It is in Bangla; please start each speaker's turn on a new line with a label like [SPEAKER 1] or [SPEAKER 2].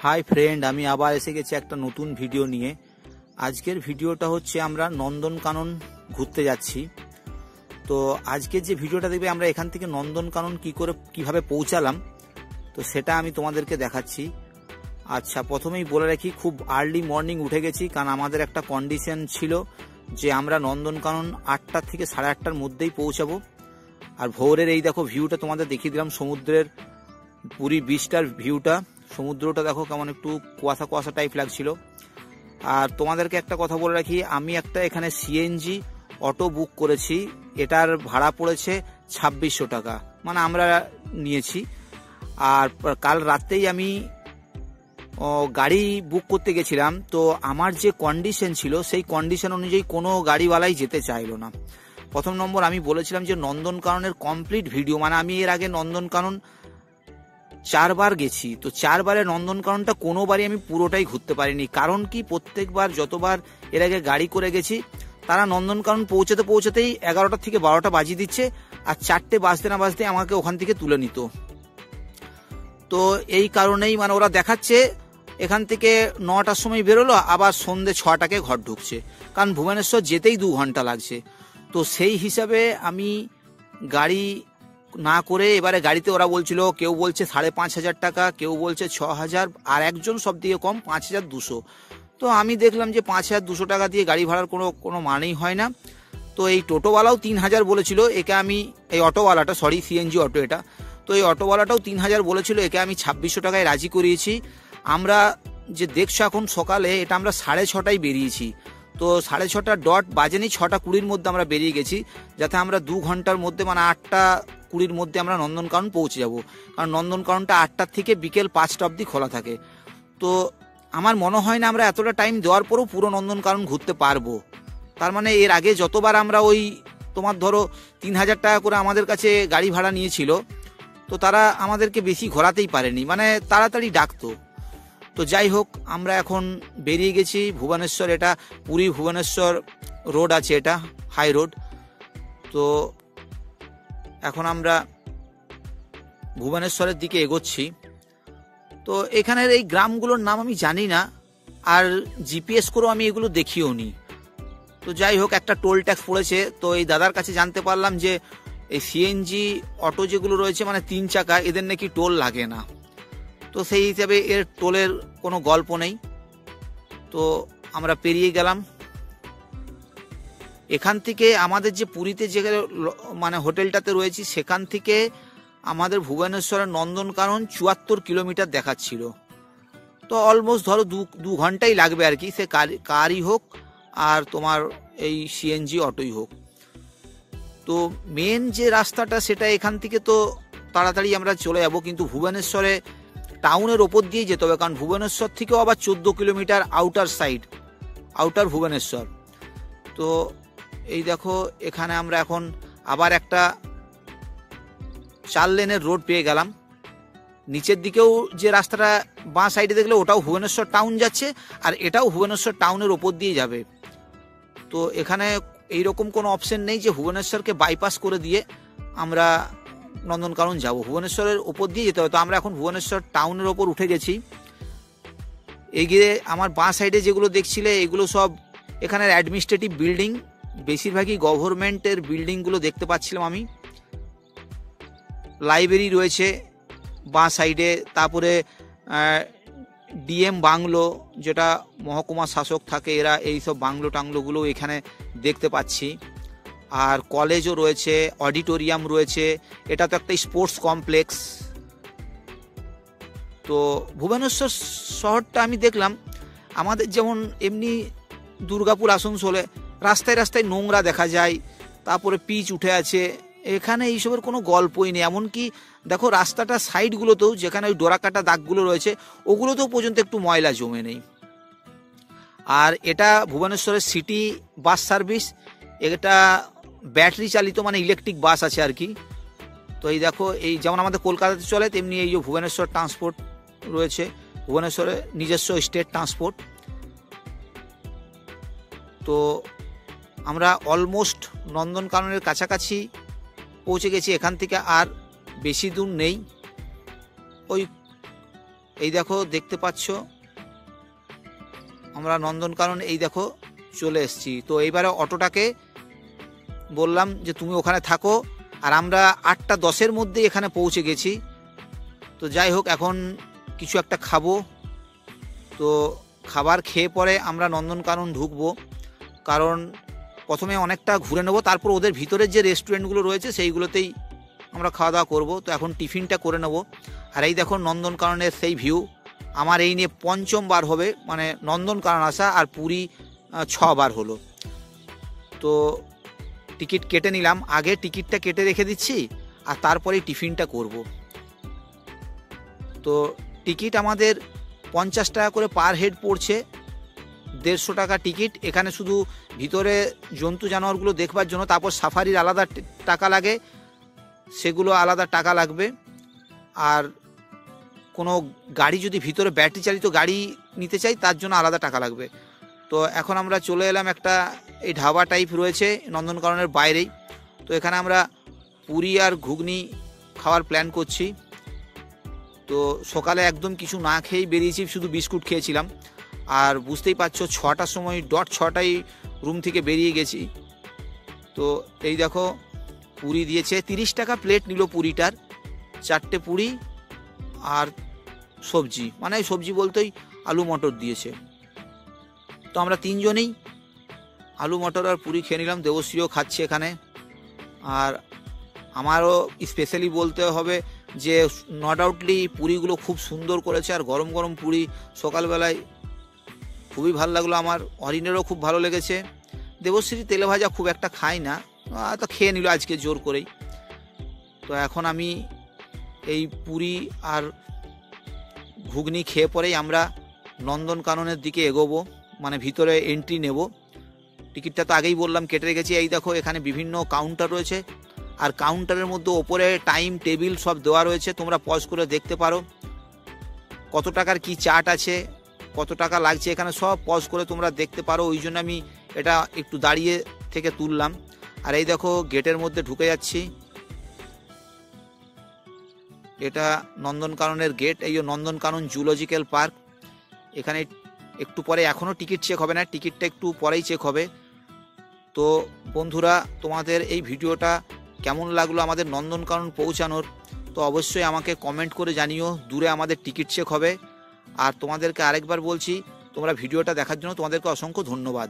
[SPEAKER 1] হাই ফ্রেন্ড, আমি আবার এসে গেছি একটা নতুন ভিডিও নিয়ে। আজকের ভিডিওটা হচ্ছে আমরা নন্দনকানন ঘুরতে যাচ্ছি। তো আজকের যে ভিডিওটা দেখবে আমরা এখান থেকে নন্দনকানন কিভাবে পৌঁছালাম, তো সেটা আমি তোমাদেরকে দেখাচ্ছি। আচ্ছা, প্রথমেই বলে রাখি, খুব আর্লি মর্নিং উঠে গেছি, কারণ আমাদের একটা কন্ডিশন ছিল যে আমরা নন্দনকানন 8টা থেকে 8:30টার মধ্যেই পৌঁছাবো। আর ভোরের এই দেখো ভিউটা তোমাদের দেখিয়ে দিলাম, সমুদ্রের পুরী বিচটার ভিউটা। সমুদ্রটা দেখো কেমন একটু কুয়াশা কুয়াশা টাইপ লাগছিল। আর তোমাদেরকে একটা কথা বলে রাখি, আমি একটা এখানে সিএনজি অটো বুক করেছি, এটার ভাড়া পড়েছে 2600 টাকা, মানে আমরা নিয়েছি। আর কাল রাতেই আমি গাড়ি বুক করতে গেছিলাম, তো আমার যে কন্ডিশন ছিল সেই কন্ডিশন অনুযায়ী কোনো গাড়িওয়ালাই যেতে চাইলো না। প্রথম নম্বর, আমি বলেছিলাম যে নন্দনকাননের কমপ্লিট ভিডিও, মানে আমি এর আগে নন্দনকানন 4 বার গেছি, তো 4 বারে নন্দনকাননটা কোনোবারই আমি পুরোটাই ঘুরতে পারিনি। কারণ কি, প্রত্যেকবার যতবার এর আগে গাড়ি করে গেছি, তারা নন্দনকানন পৌঁছাতেই 11টা থেকে 12টা বাজিয়ে দিচ্ছে, আর 4টে বাজতে না বাজতে আমাকে ওখান থেকে তুলে নিত। তো এই কারণেই মানে ওরা দেখাচ্ছে এখান থেকে 9টার সময় বেরোলো, আবার সন্ধ্যে 6টাকে ঘর ঢুকছে, কারণ ভুবনেশ্বর যেতেই 2 ঘন্টা লাগছে। তো সেই হিসাবে আমি গাড়ি না করে এবারে গাড়িতে ওরা বলছিল, কেউ বলছে 5,500 টাকা, কেউ বলছে 6,000, আর একজন সব দিয়ে কম 5,200। তো আমি দেখলাম যে 5,200 টাকা দিয়ে গাড়ি ভাড়ার কোনো মানেই হয় না। তো এই টোটোওয়ালাও 3,000 বলেছিল, একে আমি এই অটোওয়ালাটা, সরি সিএনজি অটো এটা, তো এই অটোওয়ালাটাও 3,000 বলেছিল, একে আমি 2600 টাকায় রাজি করিয়েছি। আমরা যে দেখছো এখন সকালে, এটা আমরা 6:30টায় বেরিয়েছি, তো 6:30টা ডট বাজেনি, 6:20-র মধ্যে আমরা বেরিয়ে গেছি, যাতে আমরা 2 ঘন্টার মধ্যে মানে 8:20-র মধ্যে আমরা নন্দনকানন পৌঁছে যাব। কারণ নন্দনকাননটা 8টা থেকে বিকেল 5টা অবধি খোলা থাকে। তো আমার মনে হয় না আমরা এতটা টাইম দেওয়ার পরেও পুরো নন্দনকানন ঘুরতে পারবো। তার মানে এর আগে যতবার আমরা ওই তোমার ধরো 3,000 টাকা করে আমাদের কাছে গাড়ি ভাড়া নিয়েছিল, তো তারা আমাদেরকে বেশি ঘোরাতেই পারেনি, মানে তাড়াতাড়ি ডাকতো। তো যাই হোক, আমরা এখন বেরিয়ে গেছি ভুবনেশ্বর, এটা পুরী ভুবনেশ্বর রোড আছে, এটা হাই রোড। তো এখন আমরা ভুবনেশ্বরের দিকে এগোচ্ছি। তো এখানের এই গ্রামগুলোর নাম আমি জানি না, আর জিপিএস করেও আমি এগুলো দেখিও নি। তো যাই হোক, একটা টোল ট্যাক্স পড়েছে, তো এই দাদার কাছে জানতে পারলাম যে এই সিএনজি অটো যেগুলো রয়েছে, মানে 3 চাকা, এদের নাকি টোল লাগে না। তো সেই হিসাবে এর টোলের কোনো গল্প নেই। তো আমরা পেরিয়ে গেলাম। এখান থেকে আমাদের যে পুরীতে যে মানে হোটেলটাতে রয়েছি, সেখান থেকে আমাদের ভুবনেশ্বরের নন্দনকানন 74 কিলোমিটার দেখাচ্ছিল। তো অলমোস্ট ধরো 2 ঘন্টাই লাগবে আর কি, সে কারই হোক আর তোমার এই সিএনজি অটোই হোক। তো মেন যে রাস্তাটা, সেটা এখান থেকে তো তাড়াতাড়ি আমরা চলে যাব, কিন্তু ভুবনেশ্বরে টাউনের ওপর দিয়ে যেতে হবে, কারণ ভুবনেশ্বর থেকেও আবার 14 কিলোমিটার আউটার ভুবনেশ্বর। তো এই দেখো, এখানে আমরা এখন আবার একটা 4 লেনের রোড পেয়ে গেলাম। নিচের দিকেও যে রাস্তাটা বাঁ সাইডে দেখলে, ওটাও ভুবনেশ্বর টাউন যাচ্ছে, আর এটাও ভুবনেশ্বর টাউনের ওপর দিয়ে যাবে। তো এখানে এইরকম কোনো অপশন নেই যে ভুবনেশ্বরকে বাইপাস করে দিয়ে আমরা নন্দনকানন যাব, ভুবনেশ্বরের ওপর দিয়ে যেতে হবে। তো আমরা এখন ভুবনেশ্বর টাউনের ওপর উঠে গেছি। এগিয়ে আমার বাঁ সাইডে যেগুলো দেখছিলে, এগুলো সব এখানের অ্যাডমিনিস্ট্রেটিভ বিল্ডিং, বেশিরভাগই গভর্নমেন্টের বিল্ডিংগুলো দেখতে পাচ্ছিলাম আমি। লাইব্রেরি রয়েছে বাঁ সাইডে, তারপরে ডিএম বাংলো, যেটা মহকুমা শাসক থাকে, এরা এইসব বাংলো টাংলোগুলো এখানে দেখতে পাচ্ছি। আর কলেজও রয়েছে, অডিটোরিয়াম রয়েছে, এটা তো একটা স্পোর্টস কমপ্লেক্স। তো ভুবনেশ্বর শহরটা আমি দেখলাম আমাদের যেমন এমনি দুর্গাপুর আসানসোলে রাস্তায় রাস্তায় নোংরা দেখা যায়, তারপরে পিচ উঠে আছে, এখানে এইসবের কোনো গল্পই নেই। এমনকি দেখো রাস্তাটা সাইডগুলোতেও, যেখানে ওই ডোরাকাটা দাগগুলো রয়েছে, ওগুলোতেও পর্যন্ত একটু ময়লা জমে নেই। আর এটা ভুবনেশ্বরের সিটি বাস সার্ভিস, এটা ব্যাটারি চালিত, মানে ইলেকট্রিক বাস আছে আর কি। তো এই দেখো, এই যেমন আমাদের কলকাতাতে চলে, তেমনি এই যে ভুবনেশ্বর ট্রান্সপোর্ট রয়েছে, ভুবনেশ্বরের নিজস্ব স্টেট ট্রান্সপোর্ট। তো আমরা অলমোস্ট নন্দনকাননের কাছাকাছি পৌঁছে গেছি, এখান থেকে আর বেশি দূর নেই, ওই এই দেখো দেখতে পাচ্ছ আমরা নন্দনকানন এই দেখো চলে এসেছি। তো এইবারে অটোটাকে বললাম যে তুমি ওখানে থাকো, আর আমরা 8:10 মধ্যে এখানে পৌঁছে গেছি। তো যাই হোক, এখন কিছু একটা খাবো। তো খাবার খেয়ে পরে আমরা নন্দনকানন ঢুকবো, কারণ প্রথমে অনেকটা ঘুরে নেবো, তারপর ওদের ভিতরের যে রেস্টুরেন্টগুলো রয়েছে সেইগুলোতেই আমরা খাওয়া দাওয়া করবো। তো এখন টিফিনটা করে নেবো। আর এই দেখো নন্দনকাননের সেই ভিউ। আমার এই নিয়ে 5ম বার হবে, মানে নন্দনকানন আসা, আর পুরী 6 বার হলো। তো টিকিট কেটে নিলাম, আগে টিকিটটা কেটে রেখে দিচ্ছি আর তারপরেই টিফিনটা করব। তো টিকিট আমাদের 50 টাকা করে পার হেড পড়ছে, 150 টাকা টিকিট। এখানে শুধু ভিতরে জন্তু জানোয়ারগুলো দেখবার জন্য, তারপর সাফারির আলাদা টাকা লাগে, সেগুলো আলাদা টাকা লাগবে। আর কোনো গাড়ি যদি ভিতরে ব্যাটারি চালিত গাড়ি নিতে চাই তার জন্য আলাদা টাকা লাগবে। তো এখন আমরা চলে এলাম, একটা এই ধাবা টাইপ রয়েছে নন্দনকাননের বাইরেই। তো এখানে আমরা পুরি আর ঘুগনি খাওয়ার প্ল্যান করছি। তো সকালে একদম কিছু না খেয়েই বেরিয়েছি, শুধু বিস্কুট খেয়েছিলাম। আর বুঝতেই পারছো 6টার সময় ডট 6টায় রুম থেকে বেরিয়ে গেছি। তো এই দেখো পুরি দিয়েছে, 30 টাকা প্লেট নিল পুরিটার, 4টে পুরি আর সবজি, মানে সবজি বলতেই আলু মটর দিয়েছে। তো আমরা 3 জনেই আলু মটর আর পুরি খেয়ে নিলাম। দেবশ্রীও খাচ্ছে এখানে। আর আমারও স্পেশালি বলতে হবে যে নট ডাউটলি পুরিগুলো খুব সুন্দর করেছে, আর গরম গরম পুরি সকালবেলায় খুবই ভালো লাগলো আমার। অরিনেরও খুব ভালো লেগেছে। দেবশ্রী তেলে ভাজা খুব একটা খায় না, তো খেয়ে নিল আজকে জোর করেই। তো এখন আমি এই পুরি আর ঘুগনি খেয়ে পরেই আমরা নন্দনকাননের দিকে এগোবো, মানে ভিতরে এন্ট্রি নেব। টিকিটটা তো আগেই বললাম কেটে রেখেছি। এই দেখো এখানে বিভিন্ন কাউন্টার রয়েছে, আর কাউন্টারের মধ্যে ওপরে টাইম টেবিল সব দেওয়া রয়েছে, তোমরা পজ করে দেখতে পারো কত টাকার কি চার্ট আছে, কত টাকা লাগছে, এখানে সব পজ করে তোমরা দেখতে পারো। ওই জন্য আমি এটা একটু দাঁড়িয়ে থেকে তুললাম। আর এই দেখো গেটের মধ্যে ঢুকে যাচ্ছি, এটা নন্দনকাননের গেট। এই নন্দনকানন জুলজিক্যাল পার্ক। এখানে একটু পরে, এখনও টিকিট চেক হবে না, টিকিটটা একটু পরেই চেক হবে। তো বন্ধুরা, তোমাদের এই ভিডিওটা কেমন লাগলো আমাদের নন্দনকানন পৌঁছানোর, তো অবশ্যই আমাকে কমেন্ট করে জানিও। দূরে আমাদের টিকিট চেক হবে। আর তোমাদেরকে আরেকবার বলছি, তোমরা ভিডিওটা দেখার জন্য তোমাদেরকে অসংখ্য ধন্যবাদ।